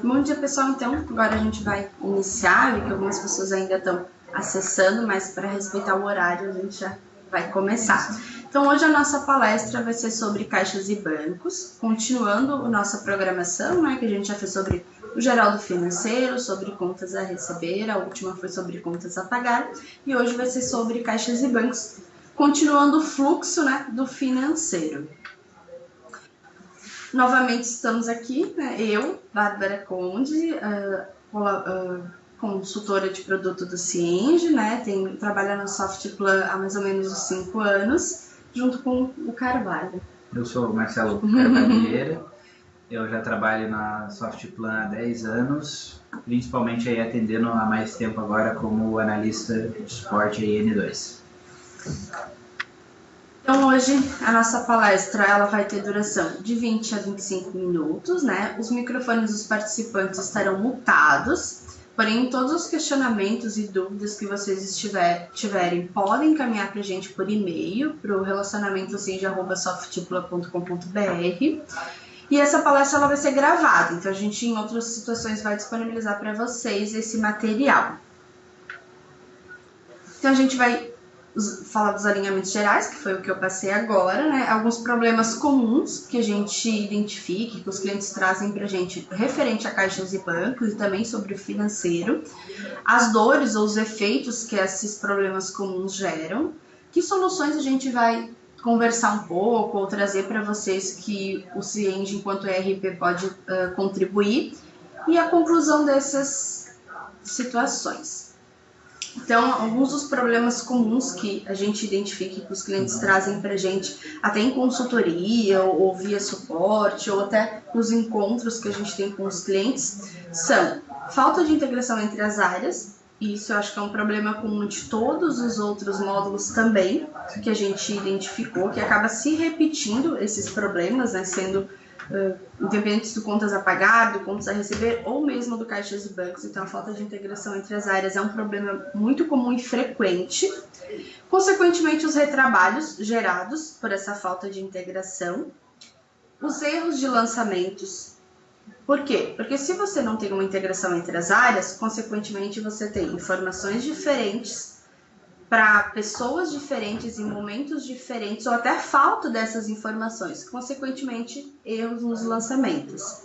Bom dia, pessoal. Então, agora a gente vai iniciar, que algumas pessoas ainda estão acessando, mas para respeitar o horário, a gente já vai começar. Então, hoje a nossa palestra vai ser sobre caixas e bancos, continuando a nossa programação, né, que a gente já fez sobre o geral do financeiro, sobre contas a receber, a última foi sobre contas a pagar, e hoje vai ser sobre caixas e bancos, continuando o fluxo, né, do financeiro. Novamente estamos aqui, né? Eu, Bárbara Conde, consultora de produto do Cienge, né? Trabalho no Softplan há mais ou menos uns 5 anos, junto com o Carvalho. Eu sou o Marcelo Carvalheira, eu já trabalho na Softplan há 10 anos, principalmente aí atendendo há mais tempo agora como analista de suporte aí N2. Então, hoje, a nossa palestra ela vai ter duração de 20 a 25 minutos, né? Os microfones dos participantes estarão mutados, porém, todos os questionamentos e dúvidas que vocês tiverem podem encaminhar para a gente por e-mail, para o relacionamento@softplan.com.br. E essa palestra ela vai ser gravada, então a gente, em outras situações, vai disponibilizar para vocês esse material. Então, a gente vai falar dos alinhamentos gerais, que foi o que eu passei agora, né? Alguns problemas comuns que a gente identifica, que os clientes trazem para a gente referente a caixas e bancos e também sobre o financeiro, as dores ou os efeitos que esses problemas comuns geram, que soluções a gente vai conversar um pouco ou trazer para vocês que o Cienge, enquanto ERP, pode contribuir, e a conclusão dessas situações. Então, alguns dos problemas comuns que a gente identifica que os clientes trazem para a gente, até em consultoria, ou via suporte, ou até nos encontros que a gente tem com os clientes, são falta de integração entre as áreas, e isso eu acho que é um problema comum de todos os outros módulos também, que a gente identificou, que acaba se repetindo esses problemas, né, sendo independentes do contas a pagar, do contas a receber, ou mesmo do caixas e bancos. Então, a falta de integração entre as áreas é um problema muito comum e frequente. Consequentemente, os retrabalhos gerados por essa falta de integração, os erros de lançamentos. Por quê? Porque se você não tem uma integração entre as áreas, consequentemente você tem informações diferentes para pessoas diferentes, em momentos diferentes, ou até falta dessas informações, consequentemente, erros nos lançamentos.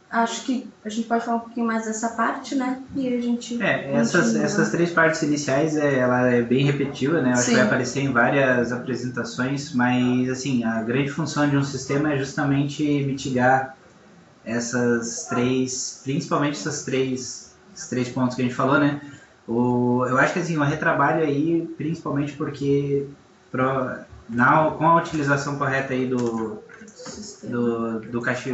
Acho que a gente pode falar um pouquinho mais dessa parte, né? E a gente... Essas três partes iniciais, ela é bem repetitiva, né? Eu acho Sim. que vai aparecer em várias apresentações, mas, assim, a grande função de um sistema é justamente mitigar essas três, principalmente esses três pontos que a gente falou, né? Eu acho que assim, o retrabalho aí, principalmente porque com a utilização correta aí do caixa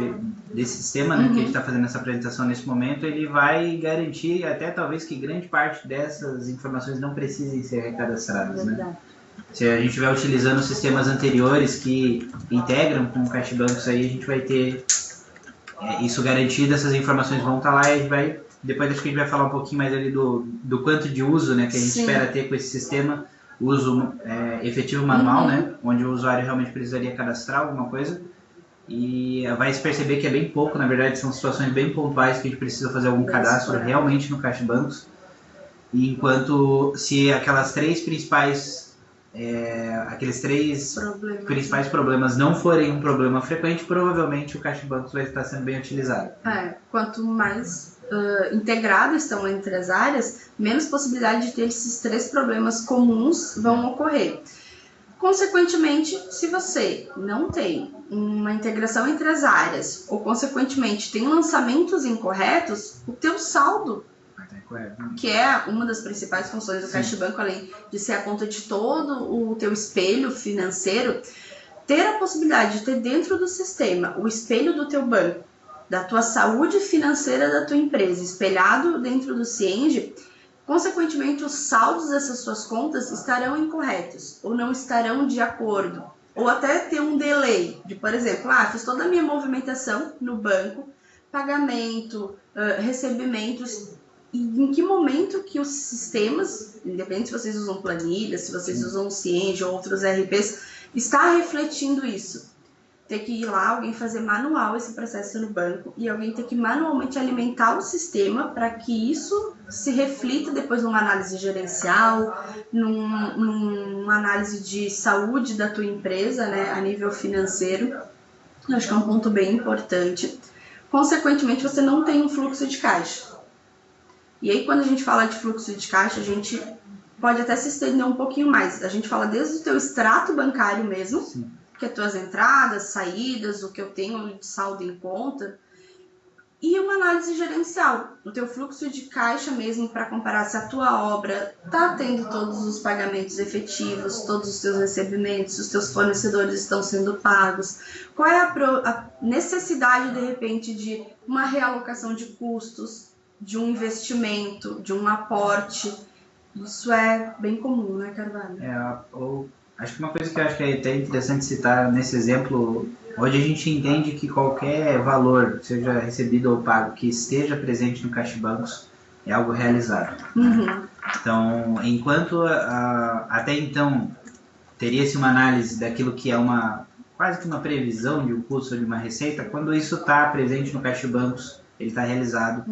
desse sistema, né, que a gente está fazendo essa apresentação nesse momento, ele vai garantir até talvez que grande parte dessas informações não precisem ser recadastradas, né? Se a gente estiver utilizando sistemas anteriores que integram com o caixa bancos aí, a gente vai ter isso garantido, essas informações vão estar lá e a gente vai... Depois acho que a gente vai falar um pouquinho mais ali do quanto de uso, né, que a gente espera ter com esse sistema, uso efetivo manual, né, onde o usuário realmente precisaria cadastrar alguma coisa, e vai se perceber que é bem pouco, na verdade são situações bem pontuais que a gente precisa fazer algum cadastro realmente no Caixa Bancos, e enquanto se aqueles três principais problemas não forem um problema frequente, provavelmente o Caixa Bancos vai estar sendo bem utilizado. Quanto mais integrados estão entre as áreas, menos possibilidade de ter esses três problemas comuns vão ocorrer. Consequentemente, se você não tem uma integração entre as áreas, ou consequentemente tem lançamentos incorretos, o teu saldo, que é uma das principais funções do Caixa Banco, além de ser a conta de todo o teu espelho financeiro, ter a possibilidade de ter dentro do sistema o espelho do teu banco, da tua saúde financeira da tua empresa, espelhado dentro do Cienge, consequentemente os saldos dessas suas contas estarão incorretos, ou não estarão de acordo, ou até ter um delay, de, por exemplo, fiz toda a minha movimentação no banco, pagamento, recebimentos, e em que momento que os sistemas, independente se vocês usam planilhas, se vocês usam o Cienge ou outros ERPs, está refletindo isso. ter que ir lá, alguém fazer manual esse processo no banco e alguém ter que manualmente alimentar o sistema para que isso se reflita depois numa análise gerencial, numa análise de saúde da tua empresa, né, a nível financeiro. Eu acho que é um ponto bem importante. Consequentemente, você não tem um fluxo de caixa. E aí, quando a gente fala de fluxo de caixa, a gente pode até se estender um pouquinho mais. A gente fala desde o teu extrato bancário mesmo, sim, que é tuas entradas, saídas, o que eu tenho de saldo em conta, e uma análise gerencial, o teu fluxo de caixa mesmo, para comparar se a tua obra está tendo todos os pagamentos efetivos, todos os teus recebimentos, os teus fornecedores estão sendo pagos, qual é a necessidade, de repente, de uma realocação de custos, de um investimento, de um aporte. Isso é bem comum, né, Carvalho? Acho que uma coisa que eu acho que é até interessante citar nesse exemplo, hoje a gente entende que qualquer valor, seja recebido ou pago, que esteja presente no Caixa Bancos é algo realizado. Né? Então, enquanto até então teria-se uma análise daquilo que é quase que uma previsão de um custo ou de uma receita, quando isso está presente no Caixa Bancos, ele está realizado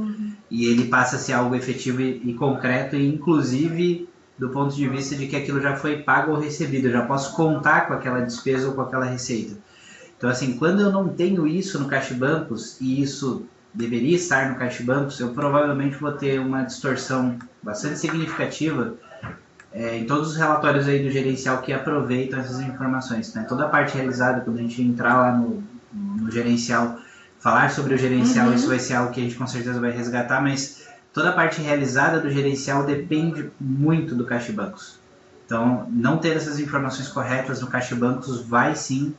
e ele passa a ser algo efetivo e concreto, e inclusive do ponto de vista de que aquilo já foi pago ou recebido, eu já posso contar com aquela despesa ou com aquela receita. Então, assim, quando eu não tenho isso no Caixa Bancos, e isso deveria estar no Caixa Bancos, eu provavelmente vou ter uma distorção bastante significativa em todos os relatórios aí do gerencial que aproveitam essas informações. Né? Toda a parte realizada, quando a gente entrar lá no gerencial, falar sobre o gerencial, isso vai ser algo que a gente com certeza vai resgatar, mas toda a parte realizada do gerencial depende muito do Caixa Bancos. Então, não ter essas informações corretas no Caixa Bancos vai sim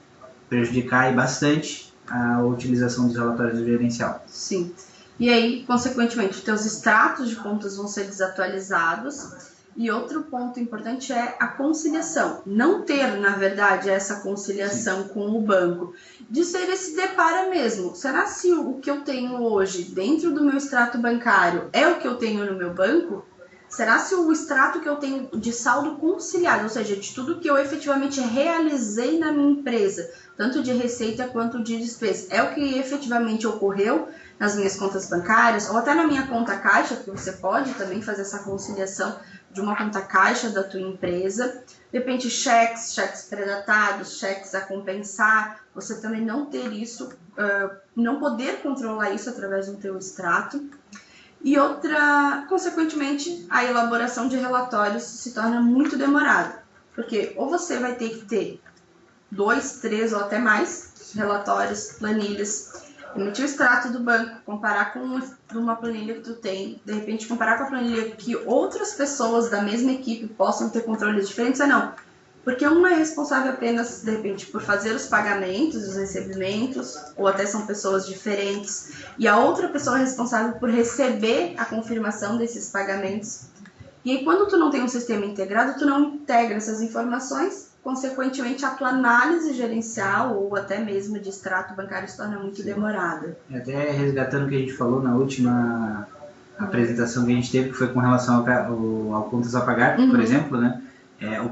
prejudicar e bastante a utilização dos relatórios do gerencial. Sim. E aí, consequentemente, os teus extratos de contas vão ser desatualizados. E outro ponto importante é a conciliação. Não ter, na verdade, essa conciliação com o banco. Disso ele se depara mesmo. Será se o que eu tenho hoje dentro do meu extrato bancário é o que eu tenho no meu banco? Será se o extrato que eu tenho de saldo conciliado, ou seja, de tudo que eu efetivamente realizei na minha empresa, tanto de receita quanto de despesa, é o que efetivamente ocorreu nas minhas contas bancárias, ou até na minha conta caixa, que você pode também fazer essa conciliação de uma conta caixa da tua empresa. De repente, cheques predatados, cheques a compensar, você também não ter isso, não poder controlar isso através do teu extrato. E outra, consequentemente, a elaboração de relatórios se torna muito demorada, porque ou você vai ter que ter 2, 3 ou até mais relatórios, planilhas, emitir o extrato do banco, comparar com uma planilha que tu tem, de repente comparar com a planilha que outras pessoas da mesma equipe possam ter controles diferentes, não. Porque uma é responsável apenas, de repente, por fazer os pagamentos, os recebimentos, ou até são pessoas diferentes, e a outra pessoa é responsável por receber a confirmação desses pagamentos. E aí, quando tu não tem um sistema integrado, tu não integra essas informações, consequentemente, a tua análise gerencial ou até mesmo de extrato bancário se torna muito demorada. Até resgatando o que a gente falou na última apresentação que a gente teve, que foi com relação ao contas a pagar, por exemplo, né? A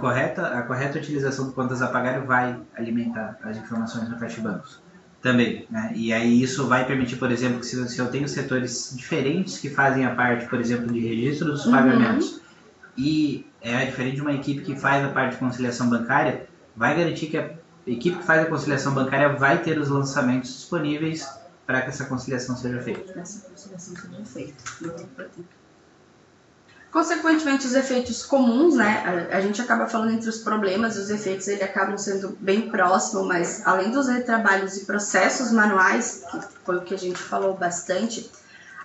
correta utilização do contas a pagar vai alimentar as informações no Caixa Bancos também, né? E aí isso vai permitir, por exemplo, que se eu tenho setores diferentes que fazem a parte, por exemplo, de registro dos pagamentos, e é diferente de uma equipe que faz a parte de conciliação bancária, vai garantir que a equipe que faz a conciliação bancária vai ter os lançamentos disponíveis para que essa conciliação seja feita. Muito importante. Consequentemente, os efeitos comuns, né? A gente acaba falando entre os problemas e os efeitos, eles acabam sendo bem próximos, mas além dos retrabalhos e processos manuais, que foi o que a gente falou bastante,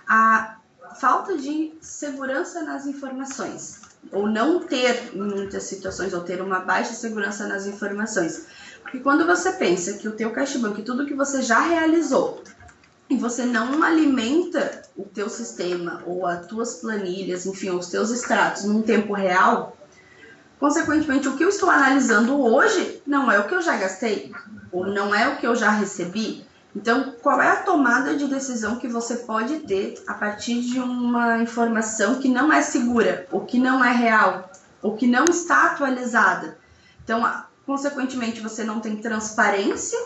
a falta de segurança nas informações, ou não ter, em muitas situações, ou ter uma baixa segurança nas informações. Porque quando você pensa que o teu CaixaBank, tudo que você já realizou, e você não alimenta o teu sistema ou as tuas planilhas, enfim, os teus extratos num tempo real, consequentemente, o que eu estou analisando hoje não é o que eu já gastei, ou não é o que eu já recebi. Então, qual é a tomada de decisão que você pode ter a partir de uma informação que não é segura, ou que não é real, ou que não está atualizada? Então, consequentemente, você não tem transparência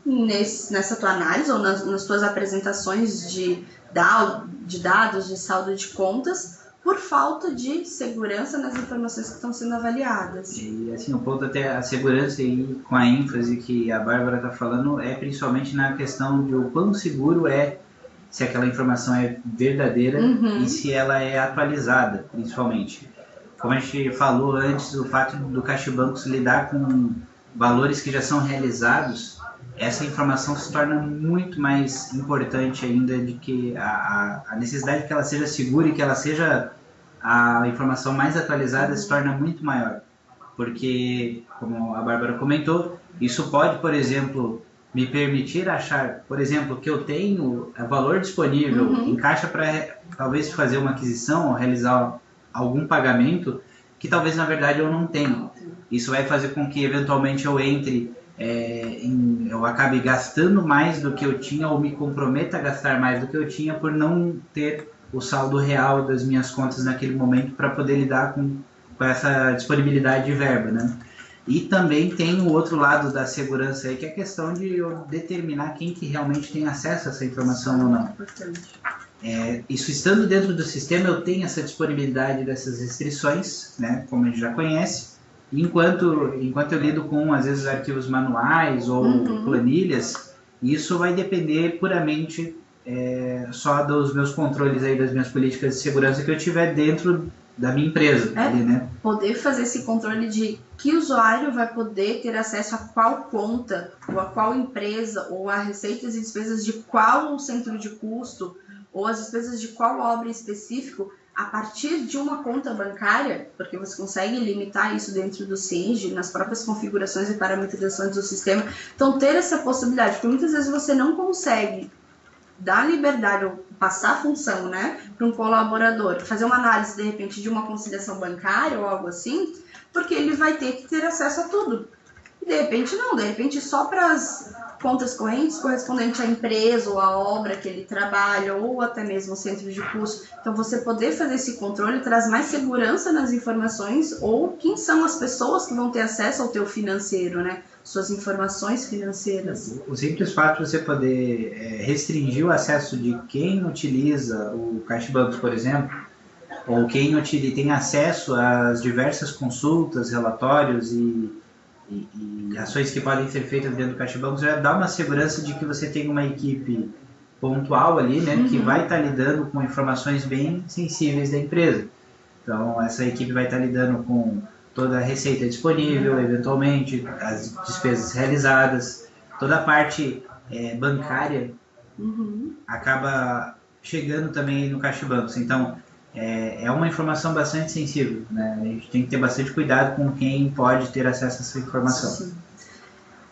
nessa tua análise ou nas tuas apresentações de dados, de saldo de contas, por falta de segurança nas informações que estão sendo avaliadas. E assim, o ponto até a segurança e com a ênfase que a Bárbara está falando é principalmente na questão de o quão seguro é se aquela informação é verdadeira e se ela é atualizada, principalmente. Como a gente falou antes, o fato do Caixa Bancos lidar com valores que já são realizados, essa informação se torna muito mais importante ainda de que a necessidade de que ela seja segura e que ela seja a informação mais atualizada se torna muito maior. Porque, como a Bárbara comentou, isso pode, por exemplo, me permitir achar, por exemplo, que eu tenho valor disponível em caixa para talvez fazer uma aquisição ou realizar algum pagamento que talvez na verdade eu não tenho. Isso vai fazer com que eventualmente eu entre, eu acabe gastando mais do que eu tinha ou me comprometa a gastar mais do que eu tinha por não ter o saldo real das minhas contas naquele momento para poder lidar com essa disponibilidade de verba, né? E também tem o outro lado da segurança aí, que é a questão de eu determinar quem que realmente tem acesso a essa informação ou não. Isso estando dentro do sistema, eu tenho essa disponibilidade dessas restrições, né, como a gente já conhece. Enquanto eu lido com, às vezes, arquivos manuais ou planilhas, isso vai depender puramente só dos meus controles aí, das minhas políticas de segurança que eu tiver dentro da minha empresa. Ali, né? Poder fazer esse controle de que usuário vai poder ter acesso a qual conta, ou a qual empresa, ou a receitas e despesas de qual centro de custo, ou as despesas de qual obra em específico, a partir de uma conta bancária, porque você consegue limitar isso dentro do SING, nas próprias configurações e parametrizações do sistema. Então, ter essa possibilidade, porque muitas vezes você não consegue dar liberdade ou passar a função, né, para um colaborador, fazer uma análise, de repente, de uma conciliação bancária ou algo assim, porque ele vai ter que ter acesso a tudo. E, de repente, não. De repente, só para as contas correntes correspondentes à empresa ou à obra que ele trabalha, ou até mesmo o centro de custo. Então, você poder fazer esse controle traz mais segurança nas informações, ou quem são as pessoas que vão ter acesso ao teu financeiro, né? Suas informações financeiras. O simples fato de você poder restringir o acesso de quem utiliza o Caixa Bancos, por exemplo, ou quem tem acesso às diversas consultas, relatórios e ações que podem ser feitas dentro do Caixa Bancos, já dá uma segurança de que você tem uma equipe pontual ali, né, que vai estar lidando com informações bem sensíveis da empresa. Então, essa equipe vai estar lidando com toda a receita disponível, eventualmente, as despesas realizadas, toda a parte bancária acaba chegando também no Caixa Bancos. Então, é uma informação bastante sensível, né? A gente tem que ter bastante cuidado com quem pode ter acesso a essa informação. Sim.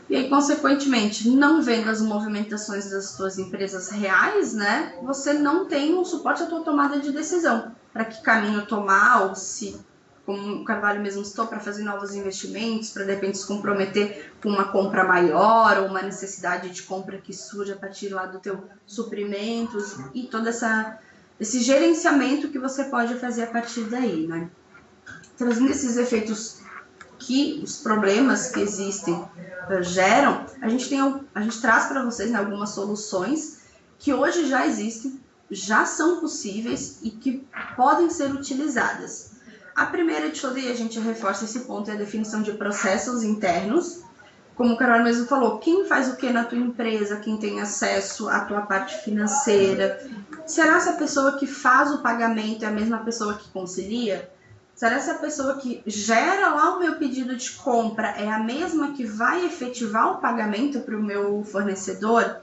E aí, consequentemente, não vendo as movimentações das suas empresas reais, né, você não tem um suporte à tua tomada de decisão. Para que caminho tomar, ou se, como o Carvalho mesmo citou, para fazer novos investimentos, para de repente se comprometer com uma compra maior, ou uma necessidade de compra que surge a partir lá do teu suprimentos, e todo esse gerenciamento que você pode fazer a partir daí, né? Trazendo esses efeitos que os problemas que existem geram, a gente traz para vocês, né, algumas soluções que hoje já existem, já são possíveis e que podem ser utilizadas. A primeira de todas, e a gente reforça esse ponto, é a definição de processos internos. Como o Carol mesmo falou, quem faz o que na tua empresa, quem tem acesso à tua parte financeira? Será essa pessoa que faz o pagamento é a mesma pessoa que concilia? Será essa pessoa que gera lá o meu pedido de compra é a mesma que vai efetivar o pagamento para o meu fornecedor?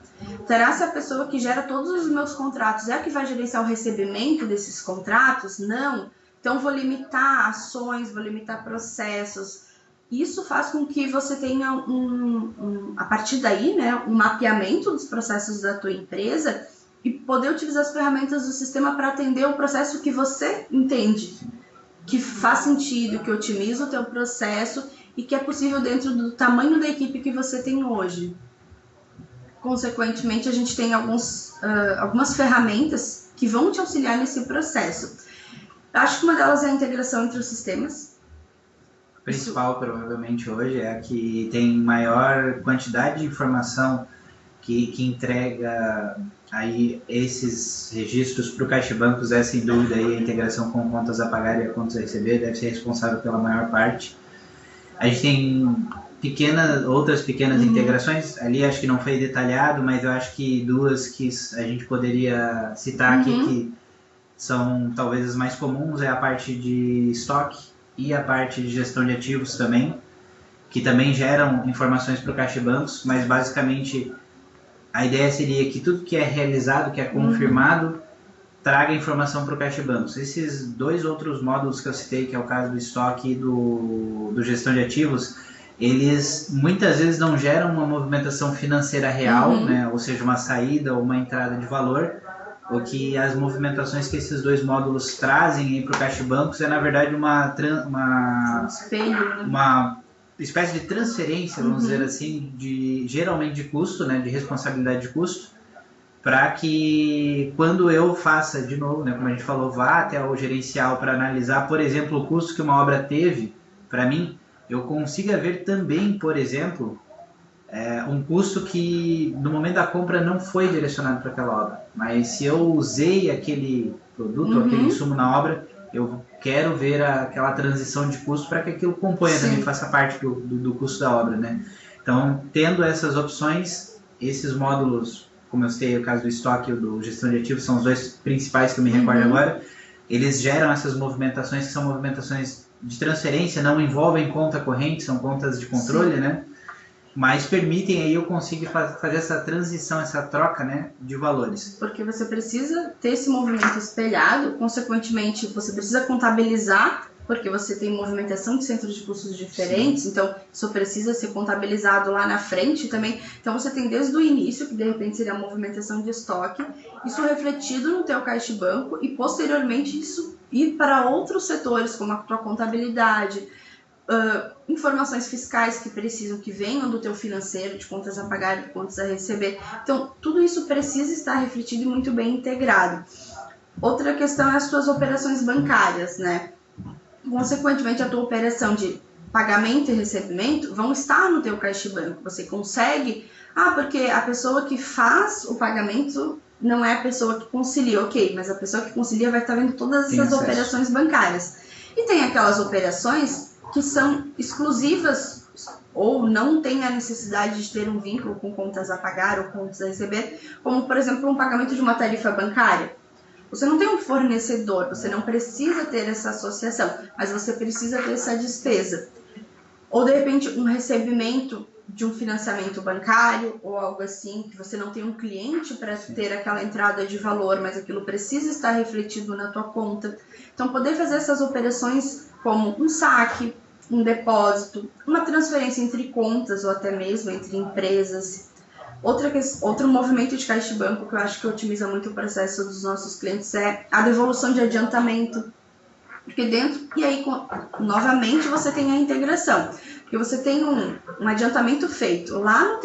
Será essa pessoa que gera todos os meus contratos é a que vai gerenciar o recebimento desses contratos? Não. Então, vou limitar ações, vou limitar processos. Isso faz com que você tenha, a partir daí, né, um mapeamento dos processos da tua empresa e poder utilizar as ferramentas do sistema para atender o processo que você entende, que faz sentido, que otimiza o teu processo e que é possível dentro do tamanho da equipe que você tem hoje. Consequentemente, a gente tem algumas ferramentas que vão te auxiliar nesse processo. Acho que uma delas é a integração entre os sistemas. A principal, provavelmente, hoje é a que tem maior quantidade de informação que entrega aí esses registros para o Caixa Bancos é, sem dúvida, aí a integração com contas a pagar e a contas a receber, deve ser responsável pela maior parte. A gente tem outras pequenas integrações, ali acho que não foi detalhado, mas eu acho que duas que a gente poderia citar aqui, que são talvez as mais comuns, é a parte de estoque e a parte de gestão de ativos também, que também geram informações para o Caixa Bancos, mas basicamente a ideia seria que tudo que é realizado, que é confirmado, traga informação para o Caixa Bancos. Esses dois outros módulos que eu citei, que é o caso do estoque e do gestão de ativos, eles muitas vezes não geram uma movimentação financeira real, né? Ou seja, uma saída ou uma entrada de valor. O que as movimentações que esses dois módulos trazem para o Caixa Bancos é, na verdade, uma espécie de transferência, vamos dizer assim, geralmente de custo, né? De responsabilidade de custo, para que quando eu faça, de novo, né, como a gente falou, vá até o gerencial para analisar, por exemplo, o custo que uma obra teve para mim, eu consiga ver também, por exemplo, um custo que no momento da compra não foi direcionado para aquela obra. Mas se eu usei aquele produto, aquele insumo na obra, eu quero ver aquela transição de custo para que aquilo componha também, faça parte do custo da obra, né? Então, tendo essas opções, esses módulos, como eu citei, o caso do estoque e do gestão de ativos, são os dois principais que eu me recordo agora, eles geram essas movimentações que são movimentações de transferência, não envolvem conta corrente, são contas de controle, né? Mas permitem aí eu conseguir fazer essa transição, essa troca, né, de valores. Porque você precisa ter esse movimento espelhado, consequentemente você precisa contabilizar, porque você tem movimentação de centros de custos diferentes, então isso precisa ser contabilizado lá na frente também. Então você tem desde o início, que de repente seria a movimentação de estoque, isso refletido no teu caixa banco e posteriormente isso ir para outros setores, como a tua contabilidade, informações fiscais que precisam que venham do teu financeiro, de contas a pagar e contas a receber. Então tudo isso precisa estar refletido e muito bem integrado. Outra questão é as tuas operações bancárias, né? Consequentemente, a tua operação de pagamento e recebimento vão estar no teu caixa banco. Você consegue... porque a pessoa que faz o pagamento não é a pessoa que concilia. Ok, mas a pessoa que concilia vai estar vendo todas essas operações bancárias. E tem aquelas operações que são exclusivas ou não tem a necessidade de ter um vínculo com contas a pagar ou contas a receber, como, por exemplo, um pagamento de uma tarifa bancária. Você não tem um fornecedor, você não precisa ter essa associação, mas você precisa ter essa despesa. Ou, de repente, um recebimento de um financiamento bancário ou algo assim, que você não tem um cliente para ter aquela entrada de valor, mas aquilo precisa estar refletido na tua conta. Então, poder fazer essas operações como um saque, um depósito, uma transferência entre contas ou até mesmo entre empresas. Outro movimento de caixa banco que eu acho que otimiza muito o processo dos nossos clientes é a devolução de adiantamento. Porque dentro, e aí novamente você tem a integração. Porque você tem um adiantamento feito lá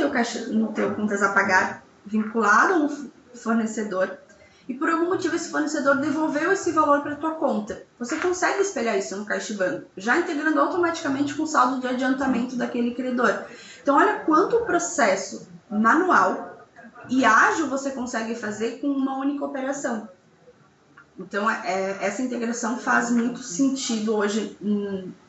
no teu contas a pagar, vinculado a um fornecedor, e por algum motivo esse fornecedor devolveu esse valor para a tua conta. Você consegue espelhar isso no caixa banco, já integrando automaticamente com o saldo de adiantamento daquele credor. Então olha quanto o processo manual e ágil você consegue fazer com uma única operação. Então, essa integração faz muito sentido hoje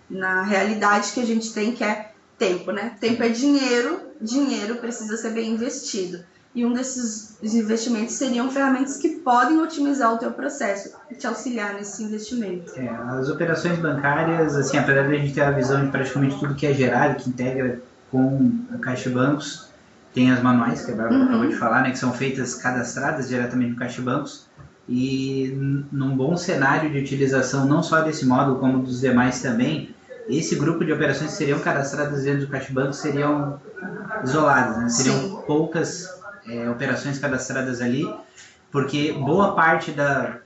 na realidade que a gente tem, que é tempo, né? Tempo é dinheiro, dinheiro precisa ser bem investido. E um desses investimentos seriam ferramentas que podem otimizar o teu processo e te auxiliar nesse investimento. As operações bancárias, assim, apesar de a gente ter a visão de praticamente tudo que é gerado, que integra com a Caixa Bancos, tem as manuais, que a Bárbara acabou de falar, né, que são feitas, cadastradas diretamente no Caixa Bancos. E num bom cenário de utilização, não só desse módulo, como dos demais também, esse grupo de operações que seriam cadastradas dentro do Caixa Banco seriam isoladas, né? Seriam poucas operações cadastradas ali, porque boa parte da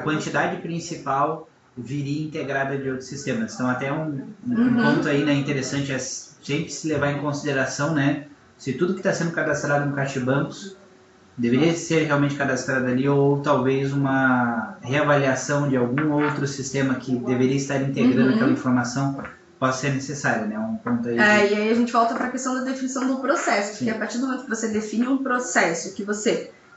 quantidade principal viria integrada de outros sistemas. Então, até um ponto aí, né, interessante é sempre se levar em consideração, né, se tudo que está sendo cadastrado no Caixa Bancos deveria ser realmente cadastrado ali, ou talvez uma reavaliação de algum outro sistema que deveria estar integrando aquela informação possa ser necessário, né? Um ponto aí. E aí a gente volta para a questão da definição do processo, porque a partir do momento que você define um processo que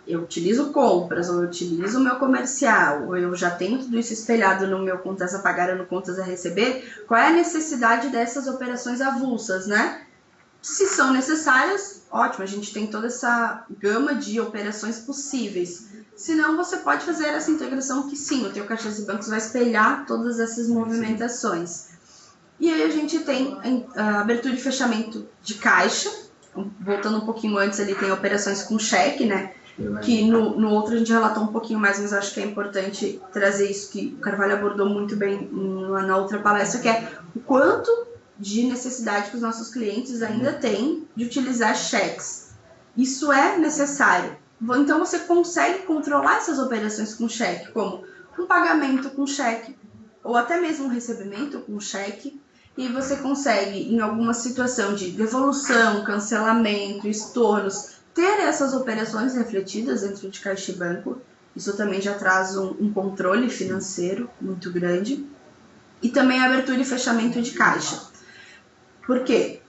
eu utilizo compras, ou eu utilizo o meu comercial, ou eu já tenho tudo isso espelhado no meu contas a pagar ou no contas a receber, qual é a necessidade dessas operações avulsas, né? Se são necessárias, ótimo, a gente tem toda essa gama de operações possíveis. Senão, você pode fazer essa integração que sim, o teu caixa de bancos vai espelhar todas essas movimentações. E aí a gente tem a abertura e fechamento de caixa. Voltando um pouquinho antes, ali tem operações com cheque, né? Que no outro a gente relatou um pouquinho mais, mas acho que é importante trazer isso que o Carvalho abordou muito bem na outra palestra, que é o quanto de necessidade que os nossos clientes ainda têm de utilizar cheques. Isso é necessário. Então você consegue controlar essas operações com cheque, como um pagamento com cheque, ou até mesmo um recebimento com cheque, e você consegue, em alguma situação de devolução, cancelamento, estornos, ter essas operações refletidas dentro de caixa e banco. Isso também já traz um controle financeiro muito grande. E também a abertura e fechamento de caixa. Por quê?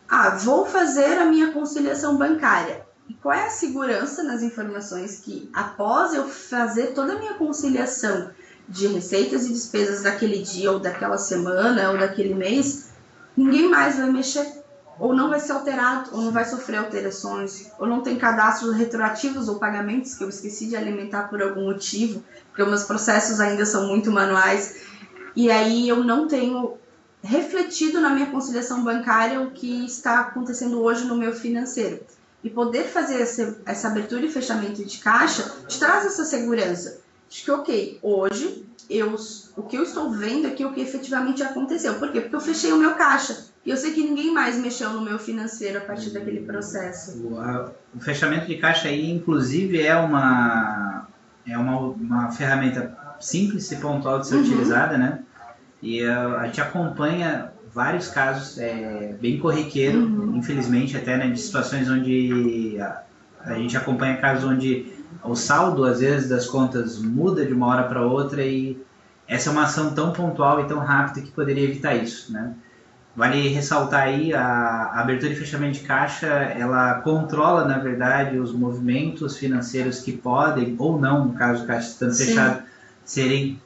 Vou fazer a minha conciliação bancária. E qual é a segurança nas informações que, após eu fazer toda a minha conciliação de receitas e despesas daquele dia, ou daquela semana, ou daquele mês, ninguém mais vai mexer, ou não vai ser alterado, ou não vai sofrer alterações, ou não tem cadastros retroativos ou pagamentos que eu esqueci de alimentar por algum motivo, porque os meus processos ainda são muito manuais, e aí eu não tenho refletido na minha conciliação bancária o que está acontecendo hoje no meu financeiro. E poder fazer essa abertura e fechamento de caixa te traz essa segurança de que, ok, hoje o que eu estou vendo aqui é o que efetivamente aconteceu. Por quê? Porque eu fechei o meu caixa. E eu sei que ninguém mais mexeu no meu financeiro a partir daquele processo. O fechamento de caixa aí, inclusive, é uma ferramenta simples e pontual de ser utilizada, né? E a gente acompanha vários casos bem corriqueiro, infelizmente, até, né, de situações onde a gente acompanha casos onde o saldo, às vezes, das contas muda de uma hora para outra, e essa é uma ação tão pontual e tão rápida que poderia evitar isso, né? Vale ressaltar aí, a abertura e fechamento de caixa, ela controla, na verdade, os movimentos financeiros que podem, ou não, no caso do caixa estando fechado, serem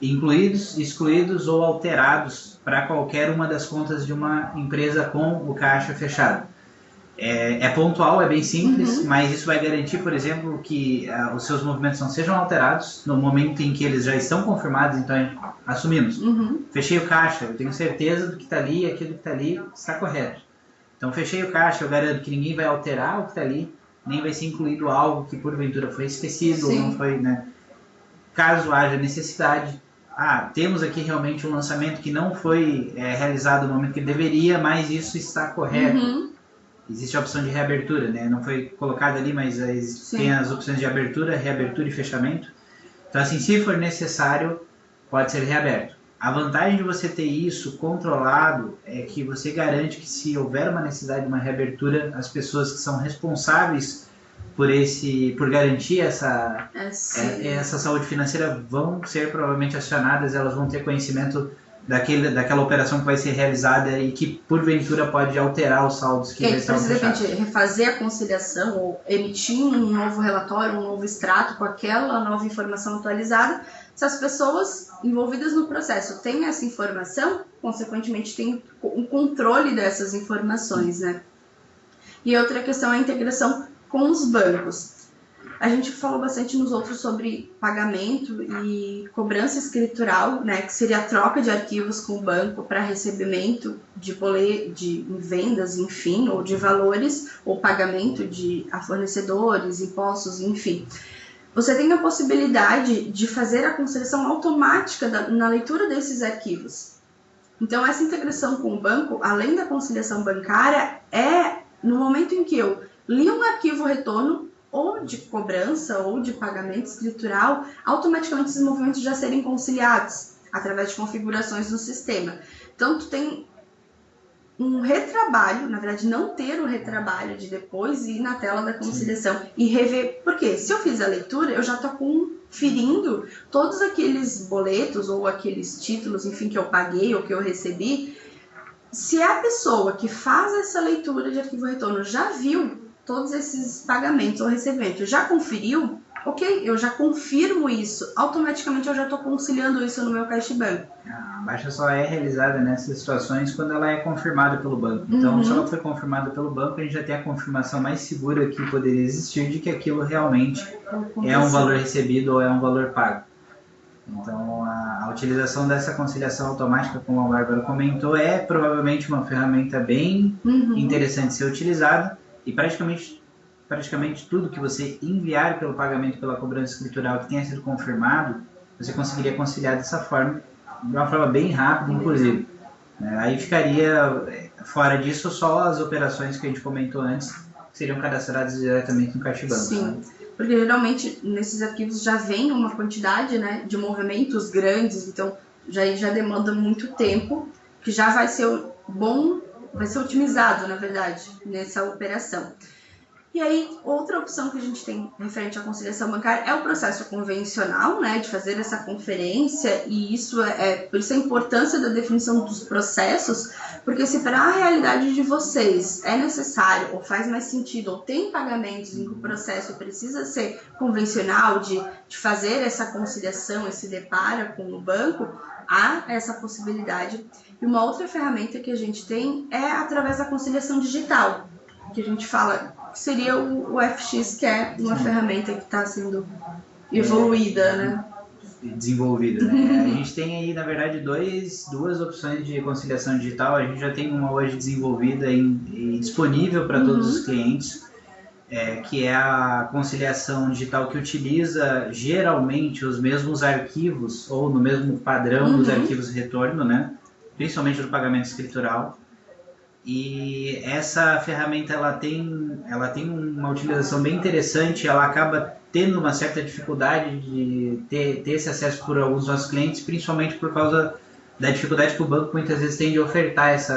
incluídos, excluídos ou alterados para qualquer uma das contas de uma empresa com o caixa fechado. É pontual, é bem simples, mas isso vai garantir, por exemplo, que os seus movimentos não sejam alterados no momento em que eles já estão confirmados. Então, assumimos, fechei o caixa, eu tenho certeza do que está ali, aquilo que está ali está correto. Então, fechei o caixa, eu garanto que ninguém vai alterar o que está ali, nem vai ser incluído algo que porventura foi esquecido ou não foi, né? Caso haja necessidade, temos aqui realmente um lançamento que não foi realizado no momento que deveria, mas isso está correto. Existe a opção de reabertura, né? Não foi colocada ali, mas tem as opções de abertura, reabertura e fechamento. Então, assim, se for necessário, pode ser reaberto. A vantagem de você ter isso controlado é que você garante que, se houver uma necessidade de uma reabertura, as pessoas que são responsáveis por garantir essa saúde financeira vão ser provavelmente acionadas, elas vão ter conhecimento daquela operação que vai ser realizada e que, porventura, pode alterar os saldos que já estão fechados. Precisa refazer a conciliação ou emitir um novo relatório, um novo extrato com aquela nova informação atualizada. Se as pessoas envolvidas no processo têm essa informação, consequentemente tem um controle dessas informações, né? E outra questão é a integração com os bancos. A gente falou bastante nos outros sobre pagamento e cobrança escritural, né, que seria a troca de arquivos com o banco para recebimento de vendas, enfim, ou de valores, ou pagamento a fornecedores, impostos, enfim. Você tem a possibilidade de fazer a conciliação automática na leitura desses arquivos. Então, essa integração com o banco, além da conciliação bancária, é no momento em que eu li um arquivo retorno, ou de cobrança, ou de pagamento escritural, automaticamente esses movimentos já serem conciliados através de configurações no sistema. Então, tu tem um retrabalho, na verdade, não ter o retrabalho de depois ir na tela da conciliação e rever. Por quê? Se eu fiz a leitura, eu já estou conferindo todos aqueles boletos ou aqueles títulos, enfim, que eu paguei ou que eu recebi, Se a pessoa que faz essa leitura de arquivo retorno já viu todos esses pagamentos ou recebimentos, já conferiu, ok, eu já confirmo isso, automaticamente eu já estou conciliando isso no meu CaixaBank. A baixa só é realizada nessas situações quando ela é confirmada pelo banco. Então, se ela foi confirmada pelo banco, a gente já tem a confirmação mais segura que poderia existir de que aquilo realmente é um valor recebido ou é um valor pago. Então, a utilização dessa conciliação automática, como a Bárbara comentou, é provavelmente uma ferramenta bem interessante de ser utilizada, e praticamente tudo que você enviar pelo pagamento pela cobrança escritural que tenha sido confirmado, você conseguiria conciliar dessa forma, de uma forma bem rápida, inclusive. Aí ficaria fora disso só as operações que a gente comentou antes, que seriam cadastradas diretamente no CaixaBank. Sim. Né? Porque geralmente nesses arquivos já vem uma quantidade, né, de movimentos grandes, então já demanda muito tempo, que já vai ser vai ser otimizado, na verdade, nessa operação. E aí, outra opção que a gente tem referente à conciliação bancária é o processo convencional, né, de fazer essa conferência, e por isso a importância da definição dos processos, porque se para a realidade de vocês é necessário, ou faz mais sentido, ou tem pagamentos em que o processo precisa ser convencional, de fazer essa conciliação, esse deparo com o banco, há essa possibilidade. E uma outra ferramenta que a gente tem é através da conciliação digital, que a gente fala que seria o FX, que é uma ferramenta que está sendo evoluída, né? Desenvolvida, né? A gente tem aí, na verdade, duas opções de conciliação digital. A gente já tem uma hoje desenvolvida e disponível para todos os clientes, que é a conciliação digital que utiliza geralmente os mesmos arquivos ou no mesmo padrão dos arquivos de retorno, né? Principalmente do pagamento escritural. E essa ferramenta ela tem uma utilização bem interessante, ela acaba tendo uma certa dificuldade de ter esse acesso por alguns dos nossos clientes, principalmente por causa da dificuldade que o banco muitas vezes tem de ofertar esse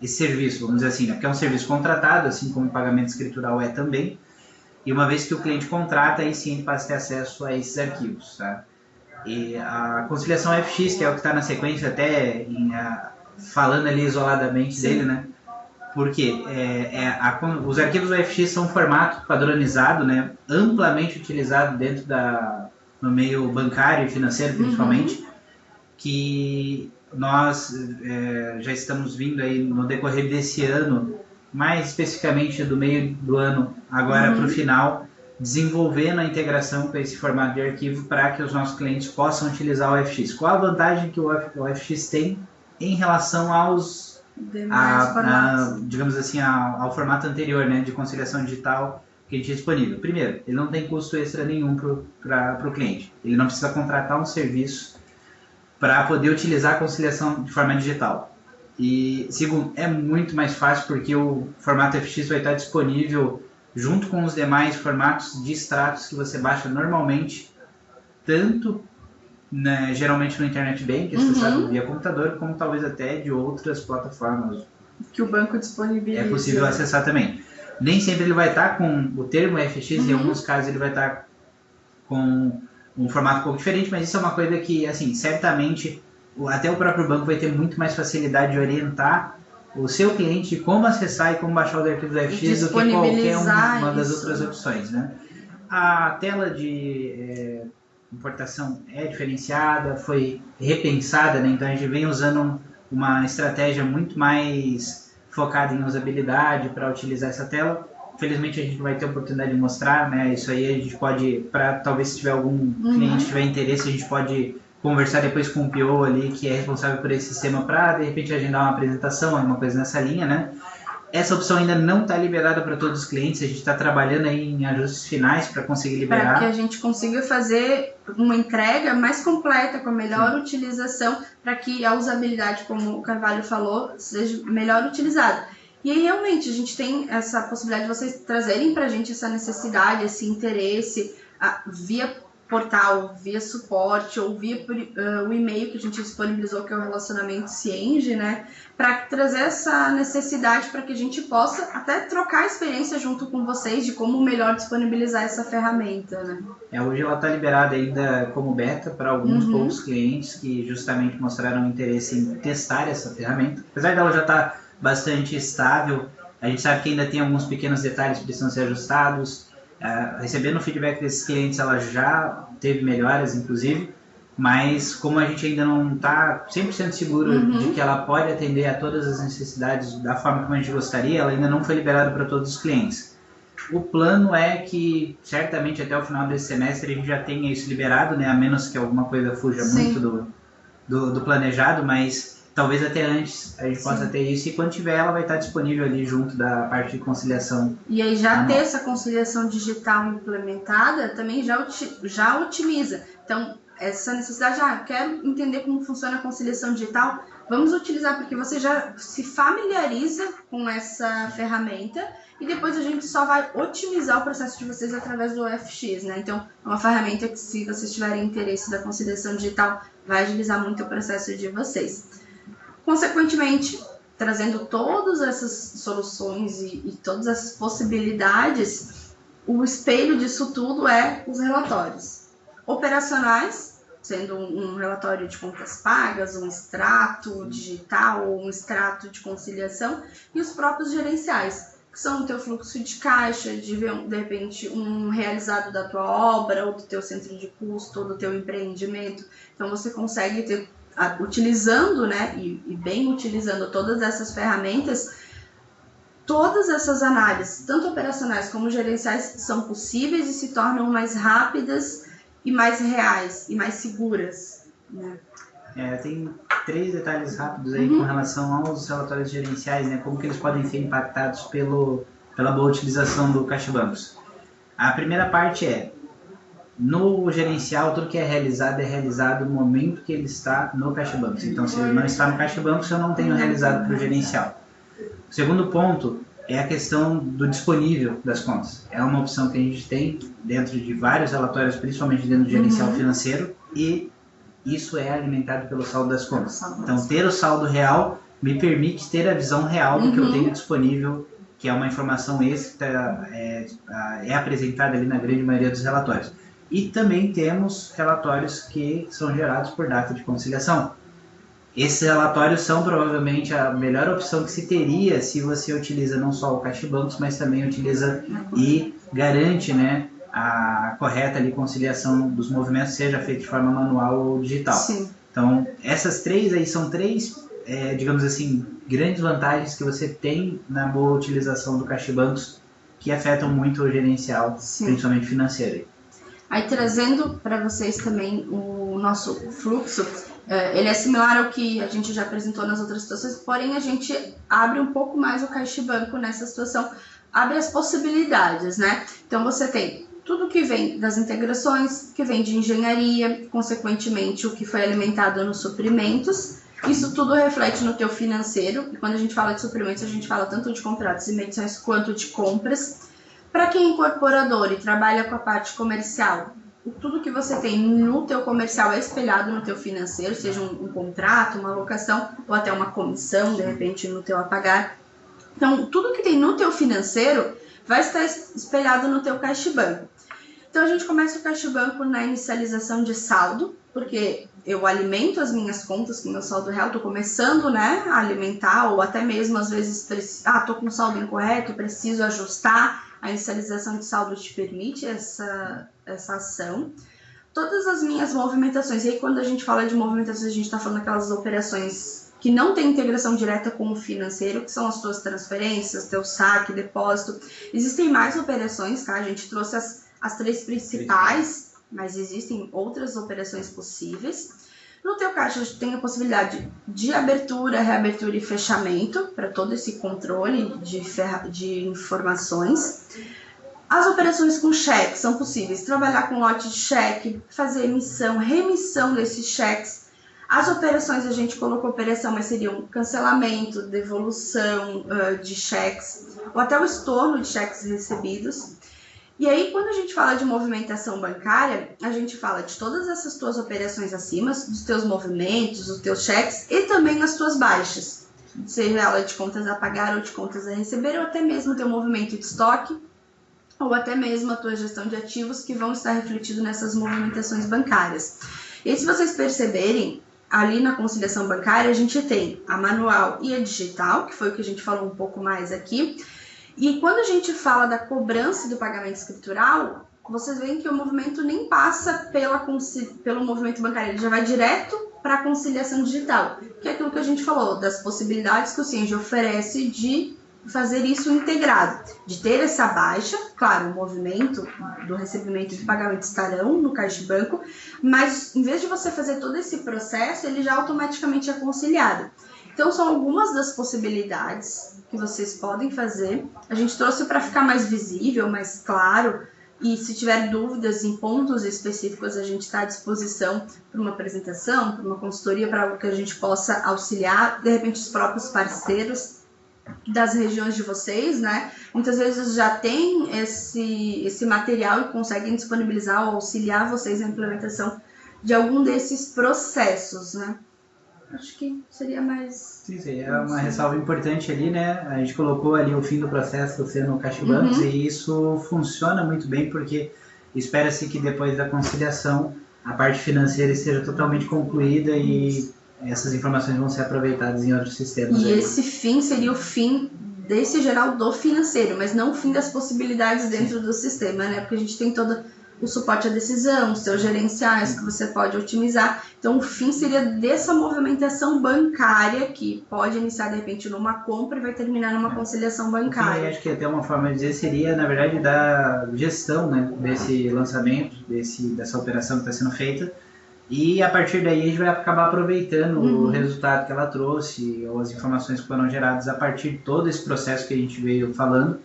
serviço, vamos dizer assim, né? Porque é um serviço contratado, assim como o pagamento escritural é também, e uma vez que o cliente contrata, aí sim ele passa a ter acesso a esses arquivos. Tá? E a conciliação FX, que é o que está na sequência até falando ali isoladamente dele, né? Porque os arquivos UFX são um formato padronizado, né? Amplamente utilizado no meio bancário e financeiro, principalmente, que nós já estamos vindo aí no decorrer desse ano, mais especificamente do meio do ano, agora para o final, desenvolvendo a integração com esse formato de arquivo para que os nossos clientes possam utilizar o UFX. Qual a vantagem que o UFX tem em relação digamos assim, ao formato anterior, né, de conciliação digital que a gente tinha disponível? Primeiro, ele não tem custo extra nenhum para o cliente. Ele não precisa contratar um serviço para poder utilizar a conciliação de forma digital. E segundo, é muito mais fácil porque o formato FX vai estar disponível junto com os demais formatos de extratos que você baixa normalmente, tanto geralmente no Internet Bank, acessado via computador, como talvez até de outras plataformas que o banco disponibiliza. É possível acessar também. Nem sempre ele vai estar com o termo FX, em alguns casos ele vai estar com um formato um pouco diferente, mas isso é uma coisa que, assim, certamente até o próprio banco vai ter muito mais facilidade de orientar o seu cliente de como acessar e como baixar os arquivos FX do que qualquer uma das outras opções, né? A tela de importação é diferenciada, foi repensada, né? Então a gente vem usando uma estratégia muito mais focada em usabilidade para utilizar essa tela. Infelizmente a gente não vai ter oportunidade de mostrar, né? Isso aí a gente pode, talvez se tiver algum cliente que tiver interesse, a gente pode conversar depois com o PO ali, que é responsável por esse sistema, para de repente agendar uma apresentação, alguma coisa nessa linha, né? Essa opção ainda não está liberada para todos os clientes, a gente está trabalhando aí em ajustes finais para conseguir liberar. Para que a gente consiga fazer uma entrega mais completa, com a melhor utilização, para que a usabilidade, como o Carvalho falou, seja melhor utilizada. E aí realmente a gente tem essa possibilidade de vocês trazerem para a gente essa necessidade, esse interesse via portal, via suporte ou via o e-mail que a gente disponibilizou, que é o Relacionamento Cienge, né? Para trazer essa necessidade para que a gente possa até trocar experiência junto com vocês de como melhor disponibilizar essa ferramenta, né? Hoje ela está liberada ainda como beta para alguns poucos clientes que justamente mostraram interesse em testar essa ferramenta. Apesar dela já estar bastante estável, a gente sabe que ainda tem alguns pequenos detalhes que precisam ser ajustados. Recebendo o feedback desses clientes, ela já teve melhoras, inclusive, mas como a gente ainda não está 100% seguro de que ela pode atender a todas as necessidades da forma como a gente gostaria, ela ainda não foi liberada para todos os clientes. O plano é que, certamente, até o final desse semestre a gente já tenha isso liberado, né? A menos que alguma coisa fuja muito do planejado, mas talvez até antes a gente possa ter isso, e quando tiver ela vai estar disponível ali junto da parte de conciliação. E aí já ter essa conciliação digital implementada também já otimiza. Então, essa necessidade, quero entender como funciona a conciliação digital, vamos utilizar porque você já se familiariza com essa ferramenta e depois a gente só vai otimizar o processo de vocês através do FX, né? Então, é uma ferramenta que, se vocês tiverem interesse da conciliação digital, vai agilizar muito o processo de vocês. Consequentemente, trazendo todas essas soluções e todas essas possibilidades, o espelho disso tudo é os relatórios operacionais, sendo um relatório de contas pagas, um extrato digital ou um extrato de conciliação, e os próprios gerenciais, que são o teu fluxo de caixa, de repente um realizado da tua obra, ou do teu centro de custo, ou do teu empreendimento. Então você consegue ter, utilizando, né, e bem utilizando todas essas ferramentas, todas essas análises, tanto operacionais como gerenciais, são possíveis e se tornam mais rápidas e mais reais e mais seguras, né? Tem 3 detalhes rápidos aí com relação aos relatórios gerenciais, né? Como que eles podem ser impactados pela boa utilização do CaixaBancos. A primeira parte é, no gerencial, tudo que é realizado no momento que ele está no CaixaBancos. Então, se ele não está no CaixaBancos, eu não tenho realizado para o gerencial. O segundo ponto é a questão do disponível das contas. É uma opção que a gente tem dentro de vários relatórios, principalmente dentro do gerencial financeiro, e isso é alimentado pelo saldo das contas. Então, ter o saldo real me permite ter a visão real do que eu tenho disponível, que é uma informação extra, é apresentada ali na grande maioria dos relatórios. E também temos relatórios que são gerados por data de conciliação. Esses relatórios são provavelmente a melhor opção que se teria se você utiliza não só o CaixaBancos, mas também utiliza e garante, né, a correta ali, conciliação dos movimentos, seja feita de forma manual ou digital. Sim. Então, essas 3 aí são 3, digamos assim, grandes vantagens que você tem na boa utilização do CaixaBancos, que afetam muito o gerencial, principalmente financeiro. Aí, trazendo para vocês também o nosso fluxo, ele é similar ao que a gente já apresentou nas outras situações, porém a gente abre um pouco mais o CaixaBanco nessa situação, abre as possibilidades, né? Então você tem tudo que vem das integrações, que vem de engenharia, consequentemente o que foi alimentado nos suprimentos. Isso tudo reflete no teu financeiro, e quando a gente fala de suprimentos, a gente fala tanto de contratos e medições quanto de compras. Para quem é incorporador e trabalha com a parte comercial, tudo que você tem no teu comercial é espelhado no teu financeiro, seja um contrato, uma locação ou até uma comissão, de repente, no teu a pagar. Então, tudo que tem no teu financeiro vai estar espelhado no teu CaixaBanco. Então, a gente começa o CaixaBanco na inicialização de saldo, porque eu alimento as minhas contas com o meu saldo real, estou começando, né, a alimentar, ou até mesmo, às vezes, estou com o saldo incorreto, preciso ajustar. A inicialização de saldo te permite essa ação. Todas as minhas movimentações, e aí quando a gente fala de movimentações, a gente está falando daquelas operações que não tem integração direta com o financeiro, que são as tuas transferências, teu saque, depósito. Existem mais operações, tá? A gente trouxe as 3 principais, mas existem outras operações possíveis. No teu caixa, tem a possibilidade de abertura, reabertura e fechamento, para todo esse controle de informações. As operações com cheque são possíveis, trabalhar com lote de cheque, fazer emissão, remissão desses cheques. As operações, a gente colocou operação, mas seriam cancelamento, devolução de cheques, ou até o estorno de cheques recebidos. E aí, quando a gente fala de movimentação bancária, a gente fala de todas essas tuas operações acima, dos teus movimentos, dos teus cheques e também as tuas baixas. Seja ela de contas a pagar ou de contas a receber, ou até mesmo o teu movimento de estoque, ou até mesmo a tua gestão de ativos que vão estar refletidos nessas movimentações bancárias. E se vocês perceberem, ali na conciliação bancária a gente tem a manual e a digital, que foi o que a gente falou um pouco mais aqui. E quando a gente fala da cobrança do pagamento escritural, vocês veem que o movimento nem passa pelo movimento bancário, ele já vai direto para a conciliação digital, que é aquilo que a gente falou, das possibilidades que o CIENG oferece de fazer isso integrado, de ter essa baixa, claro, o movimento do recebimento e do pagamento estarão no caixa de banco, mas em vez de você fazer todo esse processo, ele já automaticamente é conciliado. Então, são algumas das possibilidades que vocês podem fazer. A gente trouxe para ficar mais visível, mais claro, e se tiver dúvidas em pontos específicos, a gente está à disposição para uma apresentação, para uma consultoria, para algo que a gente possa auxiliar, de repente, os próprios parceiros das regiões de vocês, né? Muitas vezes já tem esse material e conseguem disponibilizar ou auxiliar vocês na implementação de algum desses processos, né? Acho que seria mais... Sim, é uma ressalva importante ali, né? A gente colocou ali o fim do processo no Caixa Bancos e isso funciona muito bem porque espera-se que depois da conciliação a parte financeira esteja totalmente concluída e essas informações vão ser aproveitadas em outros sistemas. E esse fim seria o fim desse geral do financeiro, mas não o fim das possibilidades dentro do sistema, né? Porque a gente tem todo o suporte à decisão, os seus gerenciais que você pode otimizar. Então, o fim seria dessa movimentação bancária que pode iniciar, de repente, numa compra e vai terminar numa conciliação bancária. Acho que até uma forma de dizer seria, na verdade, da gestão, né, desse lançamento, dessa operação que está sendo feita. E a partir daí a gente vai acabar aproveitando o resultado que ela trouxe ou as informações que foram geradas a partir de todo esse processo que a gente veio falando,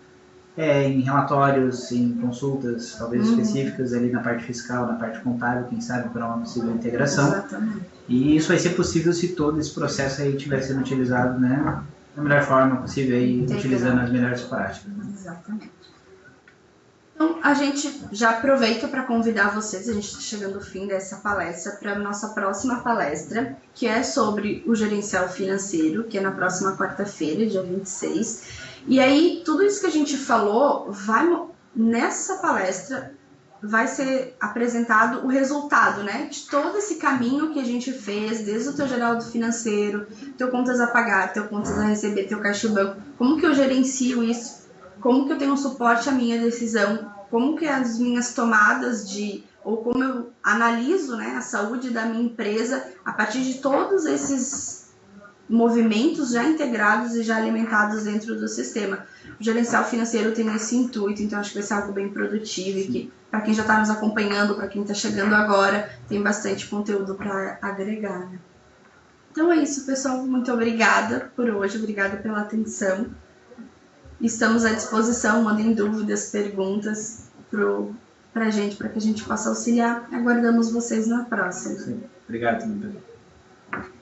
em relatórios, em consultas talvez específicas ali na parte fiscal, na parte contábil, quem sabe para uma possível integração. Exatamente. E isso vai ser possível se todo esse processo aí estiver sendo utilizado, né, da melhor forma possível, aí, utilizando as melhores práticas. Exatamente. Então, a gente já aproveita para convidar vocês, a gente está chegando ao fim dessa palestra, para a nossa próxima palestra, que é sobre o gerencial financeiro, que é na próxima quarta-feira, dia 26. E aí, tudo isso que a gente falou, nessa palestra, vai ser apresentado o resultado, né, de todo esse caminho que a gente fez, desde o teu geral do financeiro, teu contas a pagar, teu contas a receber, teu caixa de banco, como que eu gerencio isso, como que eu tenho suporte à minha decisão, como que as minhas tomadas ou como eu analiso, né, a saúde da minha empresa a partir de todos esses movimentos já integrados e já alimentados dentro do sistema. O gerencial financeiro tem esse intuito, então acho que vai ser algo bem produtivo e que, para quem já está nos acompanhando, para quem está chegando agora, tem bastante conteúdo para agregar, né? Então é isso, pessoal. Muito obrigada por hoje, obrigada pela atenção. Estamos à disposição, mandem dúvidas, perguntas para a gente, para que a gente possa auxiliar. Aguardamos vocês na próxima. Sim. Obrigado, meu Pedro.